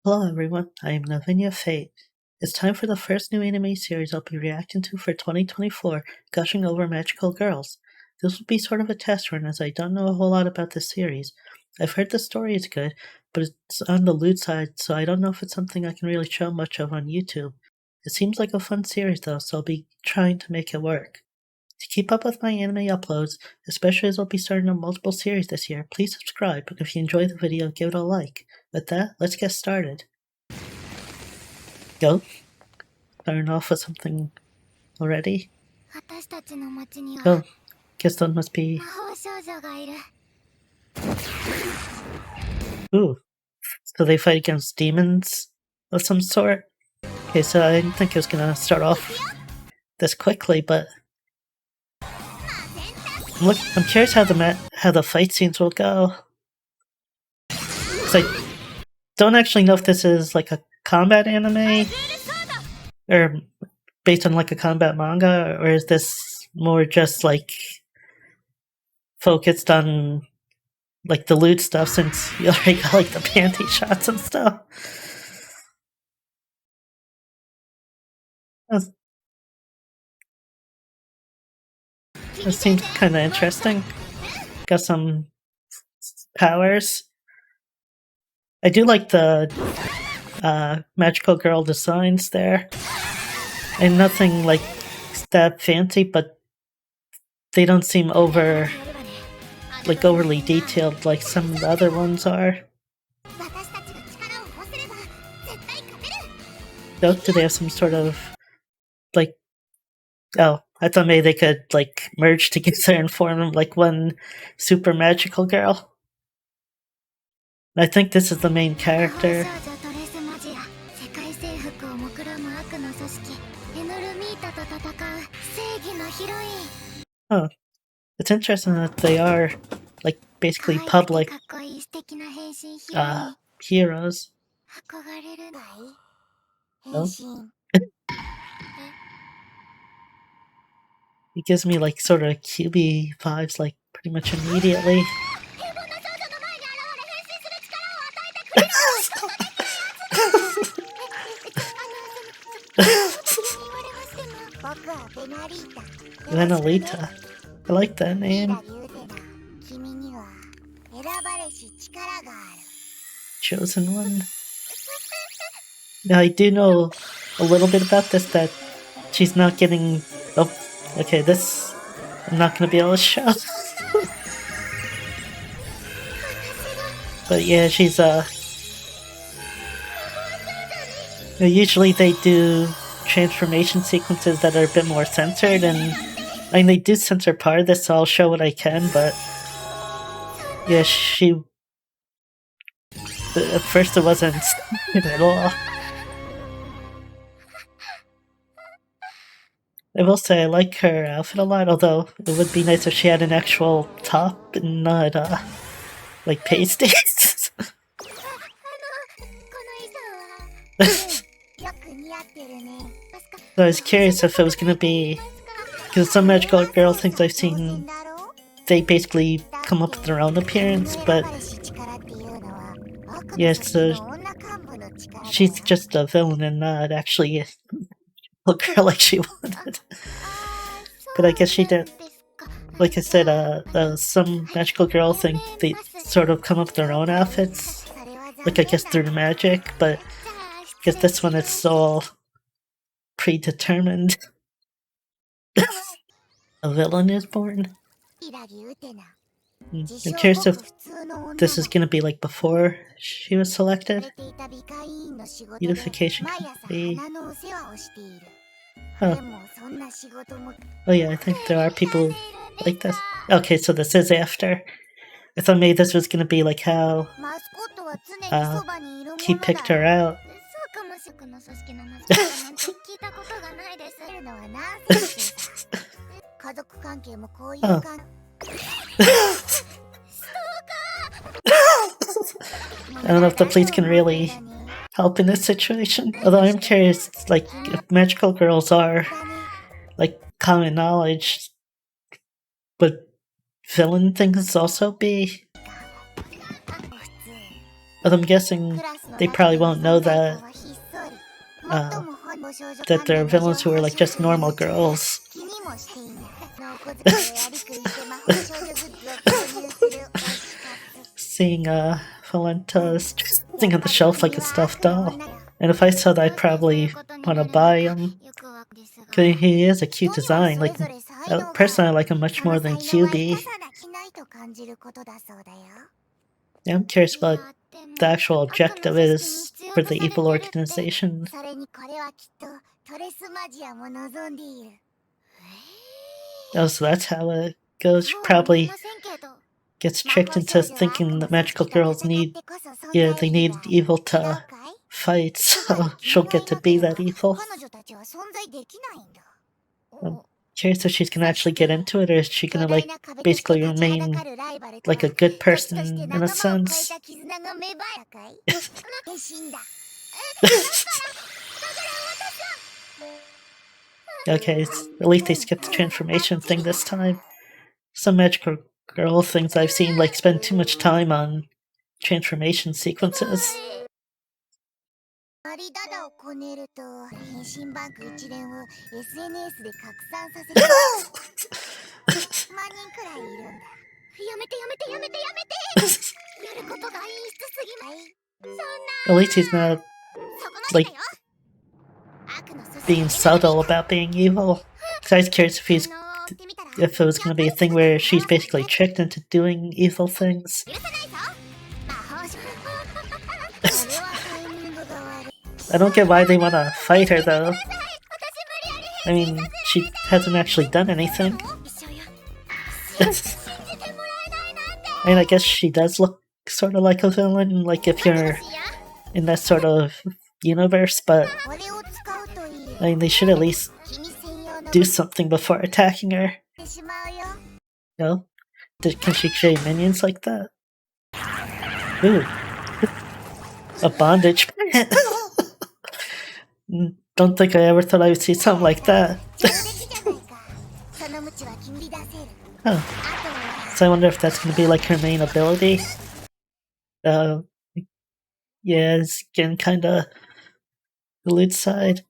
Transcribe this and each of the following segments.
Hello everyone, I am Lavinia Fate. It's time for the first new anime series I'll be reacting to for 2024, Gushing Over Magical Girls. This will be sort of a test run as I don't know a whole lot about this series. I've heard the story is good, but it's on the lewd side, so I don't know if it's something I can really show much of on YouTube. It seems like a fun series though, so I'll be trying to make it work. To keep up with my anime uploads, especially as I'll be starting on multiple series this year, please subscribe, and if you enjoy the video, give it a like. With that, let's get started. Go. Starting off with something already. Oh, guess that must be. Ooh, so they fight against demons of some sort? Okay, so I didn't think it was gonna start off this quickly, but I'm curious how the fight scenes will go. 'Cause I don't actually know if this is like a combat anime or based on like a combat manga, or is this more just like focused on like the loot stuff since you already got like the panty shots and stuff? That seems kind of interesting. Got some powers. I do like the magical girl designs there. And nothing like that fancy, but they don't seem overly detailed like some of the other ones are. Oh, do they have some sort of like? Oh, I thought maybe they could like merge together and form like one super magical girl. I think this is the main character. Oh, it's interesting that they are like basically public heroes. Oh. It gives me like sort of QB vibes like pretty much immediately. Venalita. I like that name. Chosen one. Now I do know a little bit about this, that she's not getting... Oh, okay, this... I'm not gonna be able to show. But yeah, she's usually they do transformation sequences that are a bit more censored, and I mean they do censor part of this, so I'll show what I can, but yeah, at first it wasn't at all. I will say I like her outfit a lot, although it would be nice if she had an actual top and not like pasties. So I was curious if it was gonna be, because some magical girl things I've seen, they basically come up with their own appearance, but yeah, so she's just a villain and not actually a girl like she wanted. But I guess she did. Like I said, some magical girl thing, they sort of come up with their own outfits, like I guess through magic, but I guess this one it's all predetermined. A villain is born. I'm curious if this is gonna be like before she was selected. Beautification committee. Oh yeah, I think there are people like this. Okay, so this is after. I thought maybe this was gonna be like how he picked her out. Oh. I don't know if the police can really help in this situation. Although I'm curious, like, if magical girls are like common knowledge, but villain things also be? But I'm guessing they probably won't know that that they're villains who are like just normal girls. Seeing Valentas sitting on the shelf like a stuffed doll. And if I saw that, I'd probably want to buy him. Because he is a cute design. Like, personally, I like him much more than QB. Yeah, I'm curious what the actual objective is for the evil organization. Oh, so that's how it goes. She probably gets tricked into thinking that magical girls need evil to fight, so she'll get to be that evil. I'm curious if she's gonna actually get into it, or is she gonna like basically remain like a good person in a sense? Okay, at least they skipped the transformation thing this time. Some magical girl things I've seen like spend too much time on transformation sequences. At least he's not like being subtle about being evil. Cause I was curious if it was gonna be a thing where she's basically tricked into doing evil things. I don't get why they want to fight her though. I mean, she hasn't actually done anything. I mean, I guess she does look sort of like a villain, like if you're in that sort of universe, but I mean, they should at least do something before attacking her. No? Can she create minions like that? Ooh. A bondage plant. Don't think I ever thought I would see something like that. Oh. So I wonder if that's going to be like her main ability. Yeah, it's getting kind of the loot side.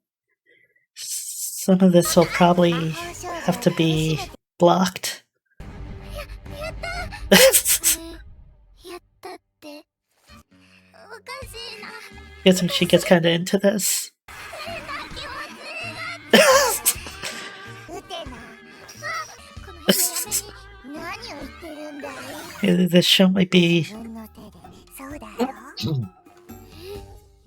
Some of this will probably have to be blocked. Guessing she gets kind of into this. This show might be...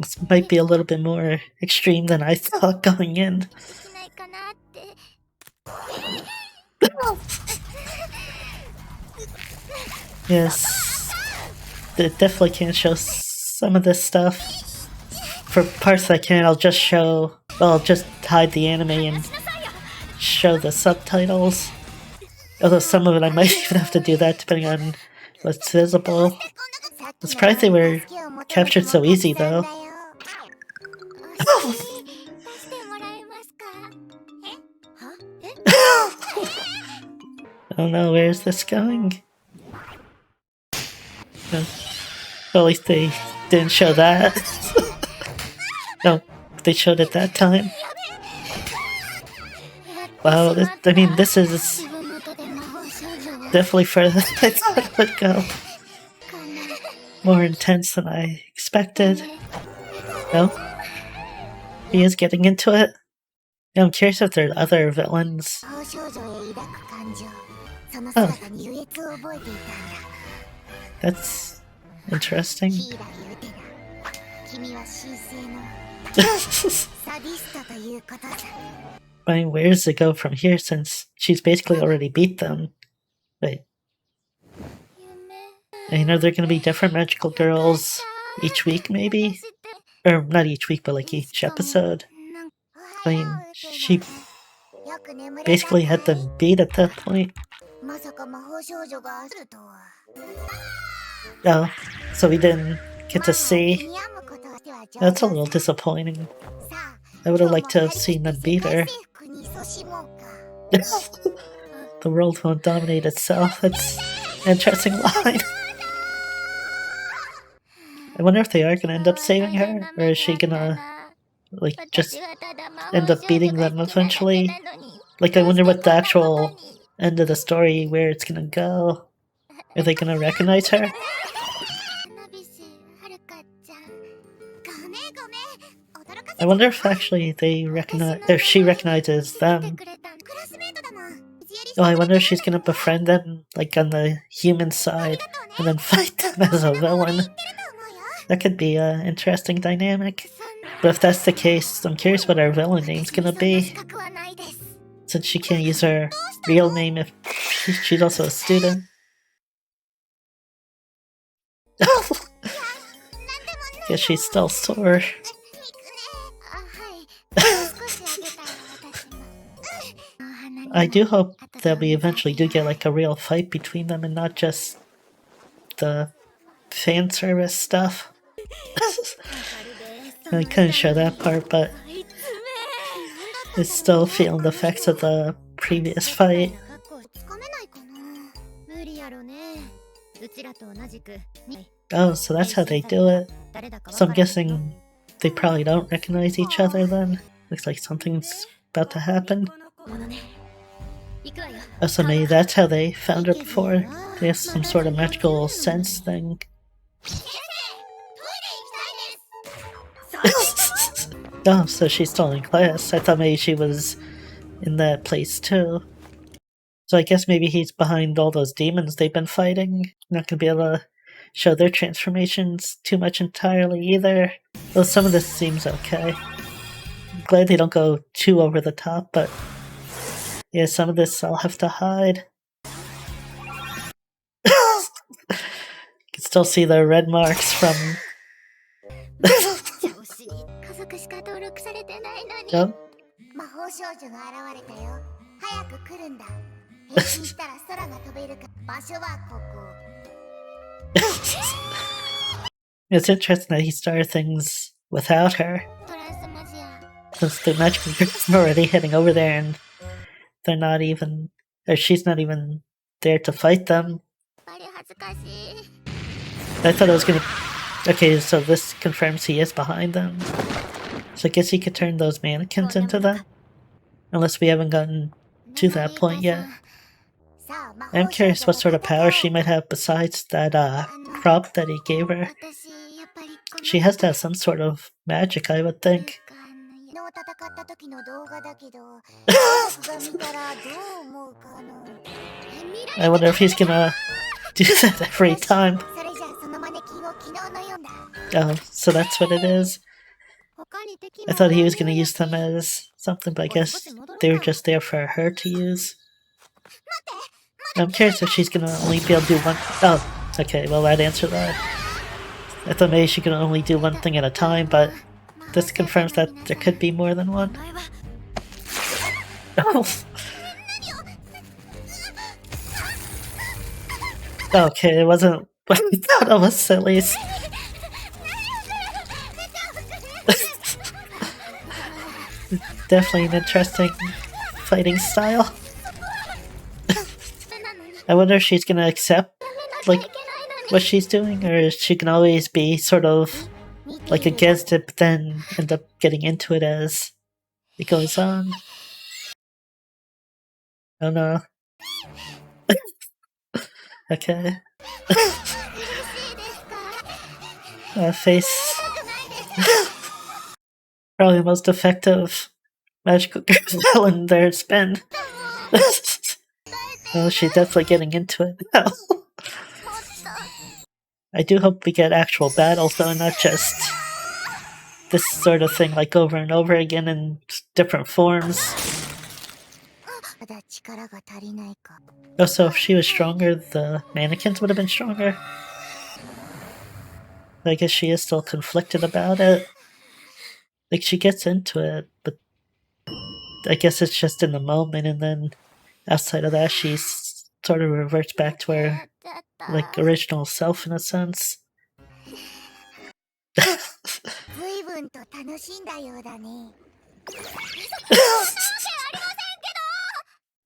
This might be a little bit more extreme than I thought going in. Yes, it definitely can't show some of this stuff. For parts I can, I'll just hide the anime and show the subtitles. Although some of it I might even have to do that depending on what's visible. I'm surprised they were captured so easy though. Oh no, where is this going? Well, at least they didn't show that. No, they showed it that time. Wow, this is definitely further than I thought it would go. More intense than I expected. No? He is getting into it. Yeah, I'm curious if there are other villains. Oh. That's interesting. I mean, where does it go from here since she's basically already beat them? Wait. I know there are going to be different magical girls each week, maybe? Or not each week, but like each episode. I mean, she basically had them beat at that point. Oh, so we didn't get to see. That's a little disappointing. I would have liked to have seen them beat her. The world won't dominate itself. That's an interesting line. I wonder if they are gonna end up saving her, or is she gonna, like, just end up beating them eventually? Like, I wonder what the actual end of the story, where it's gonna go. Are they gonna recognize her? I wonder if actually they recognize, if she recognizes them. Oh, I wonder if she's gonna befriend them, like on the human side, and then fight them as a villain. That could be an interesting dynamic. But if that's the case, I'm curious what our villain name's gonna be. Since she can't use her real name if she's also a student. Guess she's still sore. I do hope that we eventually do get like a real fight between them and not just the fan service stuff. I couldn't show that part, but it's still feeling the effects of the previous fight. Oh, so that's how they do it. So I'm guessing they probably don't recognize each other then. Looks like something's about to happen. Oh, so maybe that's how they found her before. They have some sort of magical sense thing. Oh, so she's still in class. I thought maybe she was in that place too. So I guess maybe he's behind all those demons they've been fighting. Not gonna be able to show their transformations too much entirely either. Though some of this seems okay. I'm glad they don't go too over the top, but yeah, some of this I'll have to hide. You can still see the red marks from... Yep. It's interesting that he started things without her. Since the magical girls are already heading over there and they're not even... or she's not even there to fight them. I thought it was gonna... Okay, so this confirms he is behind them. So I guess he could turn those mannequins into them? Unless we haven't gotten to that point yet. I'm curious what sort of power she might have besides that crop that he gave her. She has to have some sort of magic, I would think. I wonder if he's gonna do that every time. Oh, so that's what it is. I thought he was gonna use them as something, but I guess they were just there for her to use. I'm curious if she's gonna only be able to do one... Oh, okay, well that answered that. I thought maybe she could only do one thing at a time, but this confirms that there could be more than one. Oh. Okay, it wasn't what I thought it was, at least. Definitely an interesting fighting style. I wonder if she's gonna accept, like, what she's doing, or if she can always be sort of, like, against it, but then end up getting into it as it goes on. Oh no. Okay. Face. Probably the most effective magical girl villain there's been. Well, she's definitely getting into it now. I do hope we get actual battles though, not just this sort of thing like over and over again in different forms. Oh, so if she was stronger, the mannequins would have been stronger? I guess she is still conflicted about it. Like, she gets into it, but I guess it's just in the moment, and then outside of that, she sort of reverts back to her, like, original self in a sense.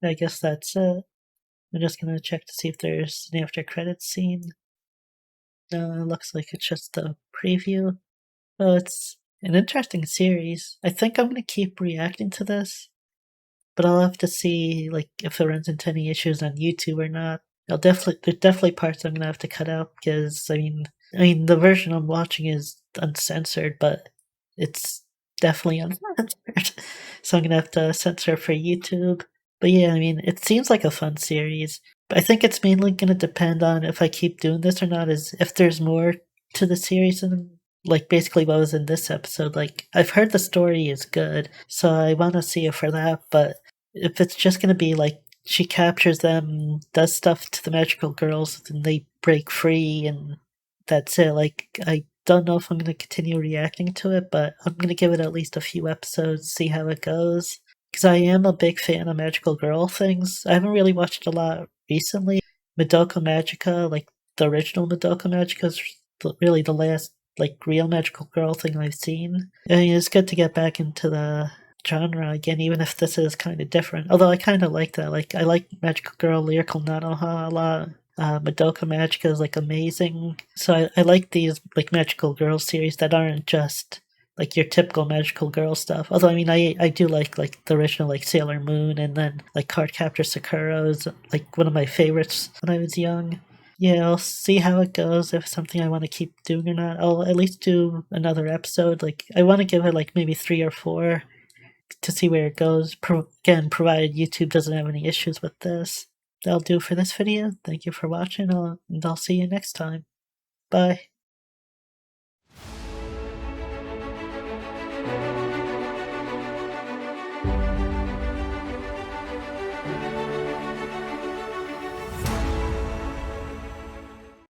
I guess that's it. I'm just gonna check to see if there's an after credits scene. No, it looks like it's just a preview. Well, it's an interesting series. I think I'm gonna keep reacting to this, but I'll have to see like if it runs into any issues on YouTube or not. There's definitely parts I'm gonna have to cut out because I mean the version I'm watching is uncensored, but it's definitely uncensored, so I'm gonna have to censor for YouTube. But yeah, I mean it seems like a fun series. But I think it's mainly gonna depend on if I keep doing this or not. Is if there's more to the series than like basically what was in this episode. Like I've heard the story is good, so I want to see it for that. But if it's just gonna be like she captures them, does stuff to the magical girls, and they break free, and that's it. Like I don't know if I'm gonna continue reacting to it, but I'm gonna give it at least a few episodes, see how it goes. Because I am a big fan of magical girl things. I haven't really watched a lot recently. Madoka Magica, like the original Madoka Magica, is really the last like real magical girl thing I've seen. I mean, it's good to get back into the genre again, even if this is kind of different. Although I kind of like that. Like I like Magical Girl Lyrical Nanoha a lot. Madoka Magica is like amazing. So I like these like magical girl series that aren't just like your typical magical girl stuff. Although I mean I do like the original like Sailor Moon, and then like Cardcaptor Sakura is like one of my favorites when I was young. Yeah, I'll see how it goes. If it's something I want to keep doing or not, I'll at least do another episode. Like I want to give it like maybe 3 or 4 to see where it goes. Again, provided YouTube doesn't have any issues with this. That'll do for this video. Thank you for watching, and I'll see you next time. Bye.